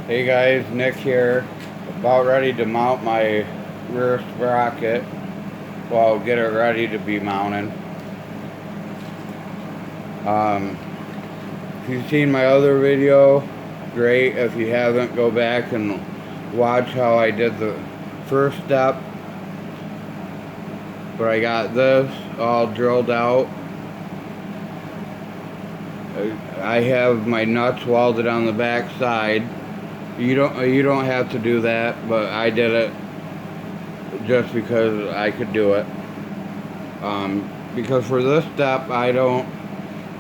Hey guys, Nick here. About ready to mount my rear sprocket. Well, get it ready to be mounted. Um, if you've seen my other video, great. If you haven't, go back and watch how I did the first step. But I got this all drilled out. I have my nuts welded on the back side. You don't have to do that, but I did it just because I could do it. Because for this step, I don't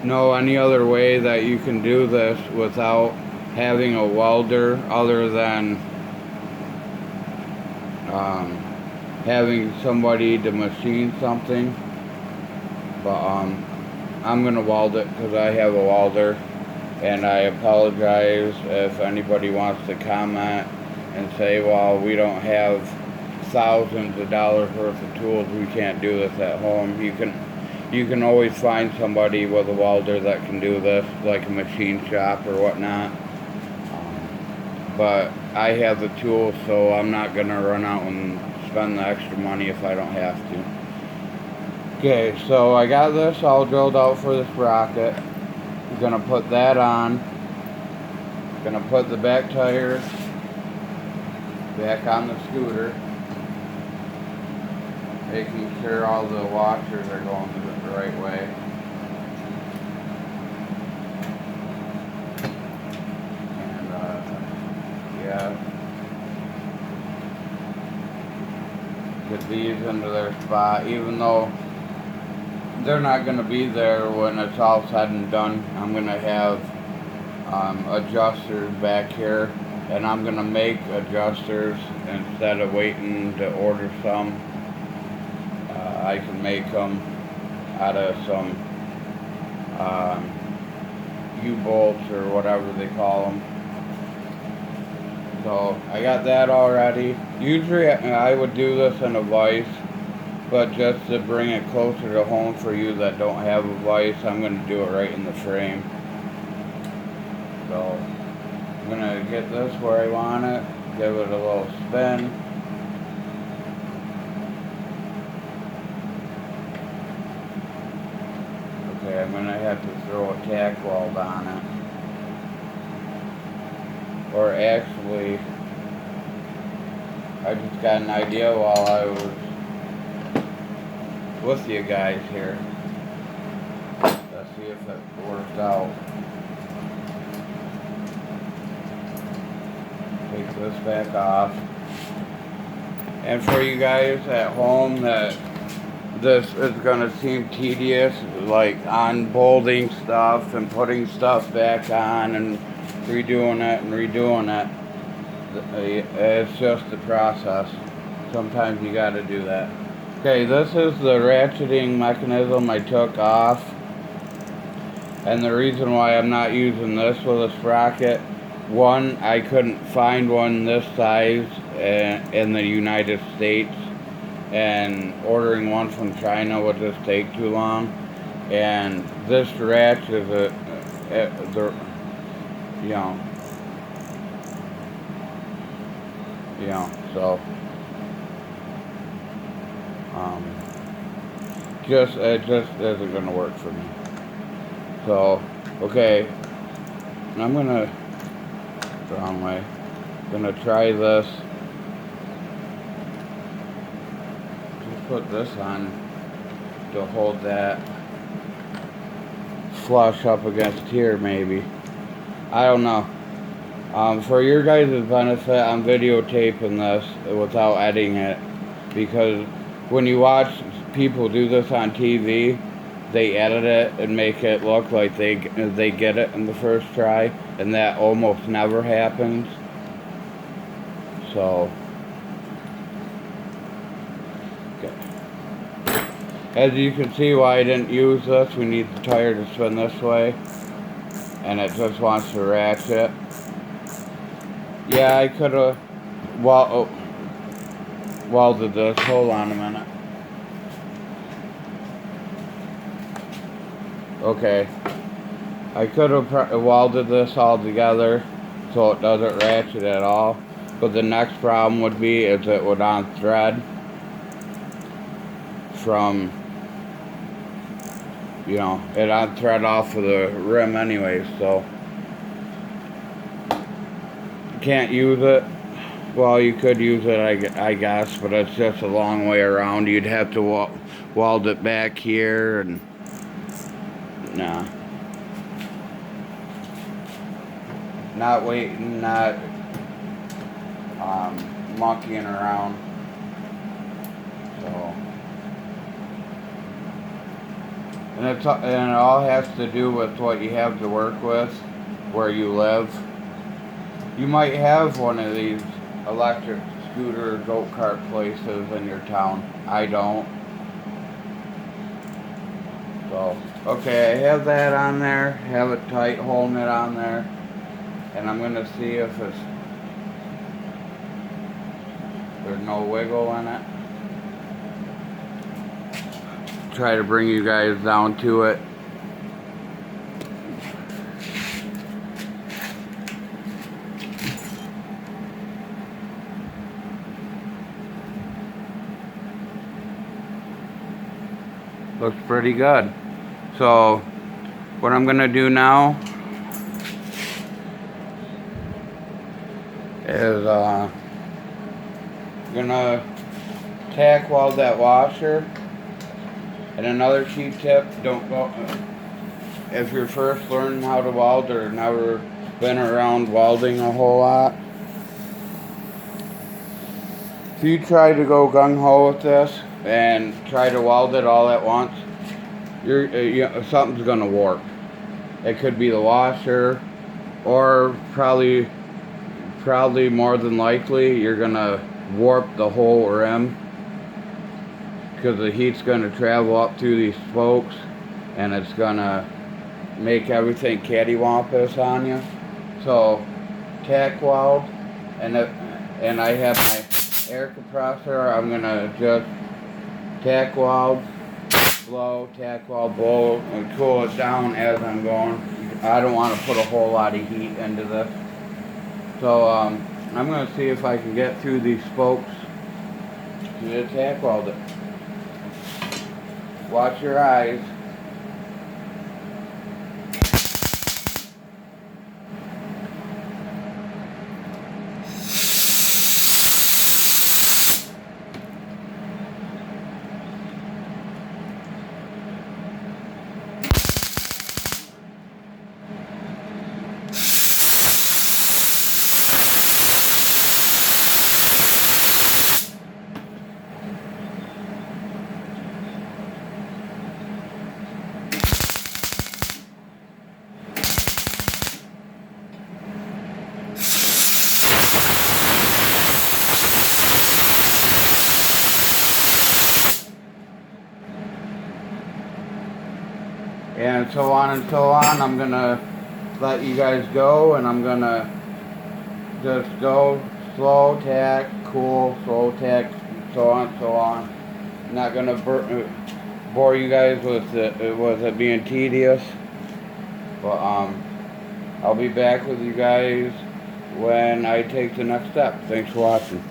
know any other way that you can do this without having a welder other than having somebody to machine something. But I'm gonna weld it because I have a welder. And I apologize if anybody wants to comment and say, well, we don't have thousands of dollars worth of tools, we can't do this at home. You can always find somebody with a welder that can do this, like a machine shop or whatnot. But I have the tools, so I'm not gonna run out and spend the extra money if I don't have to. Okay, so I got this all drilled out for the sprocket. I'm gonna put that on. Gonna put the back tires back on the scooter, making sure all the washers are going the right way. And yeah, get these into their spot, even though they're not going to be there when it's all said and done. I'm going to have adjusters back here, and I'm going to make adjusters instead of waiting to order some. I can make them out of some U-bolts or whatever they call them. So I got that already. Usually I would do this in a vise, but just to bring it closer to home for you that don't have a vise, I'm going to do it right in the frame. So I'm going to get this where I want it, give it a little spin. Okay, I'm going to have to throw a tack weld on it. Or actually, I just got an idea while I was with you guys here. Let's see if it works out. Take this back off. And for you guys at home that this is gonna seem tedious, like unbolting stuff and putting stuff back on and redoing it, it's just the process. Sometimes you gotta do that. Okay, this is the ratcheting mechanism I took off, and the reason why I'm not using this with a sprocket, one, I couldn't find one this size in the United States, and ordering one from China would just take too long, and this ratchet is so it just isn't gonna work for me. So okay, I'm gonna wrong way. Gonna try this. Just put this on to hold that flush up against here, maybe. I don't know. For your guys' benefit, I'm videotaping this without editing it, because when you watch people do this on TV, they edit it and make it look like they get it in the first try, and that almost never happens. So, okay. As you can see why I didn't use this, we need the tire to spin this way, and it just wants to ratchet. Yeah, I could have welded this. Hold on a minute. Okay. I could have welded this all together, so it doesn't ratchet at all. But the next problem would be is it would on thread from, you know, it on thread off of the rim anyway, so you can't use it. Well, you could use it, I guess, but it's just a long way around. You'd have to weld it back here, and nah. Not waiting, not monkeying around. So, and it all has to do with what you have to work with, where you live. You might have one of these electric scooter go-kart places in your town. I don't. So, okay, I have that on there. Have it tight, holding it on there. And I'm gonna see if there's no wiggle in it. Try to bring you guys down to it. Looks pretty good. So what I'm gonna do now is gonna tack weld that washer. And another cheap tip, don't go, if you're first learning how to weld or never been around welding a whole lot, if you try to go gung-ho with this and try to weld it all at once, something's gonna warp. It could be the washer, or probably more than likely you're gonna warp the whole rim, because the heat's gonna travel up through these spokes and it's gonna make everything cattywampus on you. So tack weld, and I have my air compressor. I'm gonna just tack weld, blow, tack weld, blow, and cool it down as I'm going. I don't want to put a whole lot of heat into this. So I'm gonna see if I can get through these spokes to tack weld it. Watch your eyes. And so on and so on. I'm gonna let you guys go, and I'm gonna just go slow tack, cool, slow tack, so on and so on. I'm not gonna bore you guys with it being tedious, but I'll be back with you guys when I take the next step. Thanks for watching.